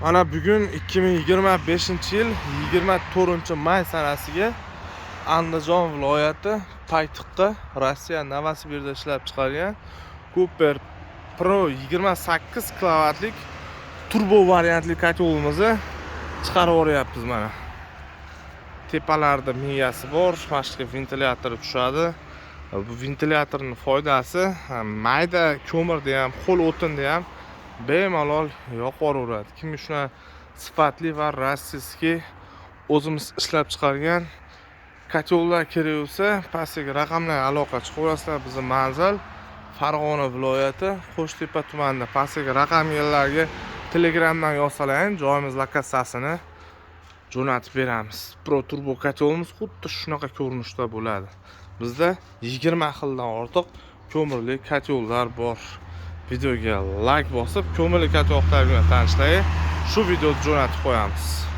Mana bugun 2025-yil 24-may sanasiga Andijon viloyati Paytiqda Rossiya Novosibirda ishlab chiqargan Cooper Pro 28 kilovatlik turbo variantli kotelimizni chiqarib o'ryapmiz mana. Tepalarida miyasi bor, pastga ventilyator tushadi. Bu ventilyatorning foydasi mayda ko'mirda ham, qo'l o'tinda ham bemalol yoqaveradi. Kim shuna sifatli va rossiyskiy o'zimiz ishlab chiqargan kotellar kerak bo'lsa, pastga raqamlarga aloqa chiqaverasizlar. Bizning manzil Farg'ona viloyati Qo'shtepa tumanida. Pastga raqamlarga Telegramdan yozsalar, joyimiz lokatsiyasini jo'natib beramiz. Pro turbo kotelimiz xuddi shunaqa ko'rinishda bo'ladi. Bizda 20 xildan ortiq ko'mirli kotellar bor. Videoga like bosib, ko'mirli kotellar bilan tanishlaylik. Shu videoni jo'natib qo'yamiz.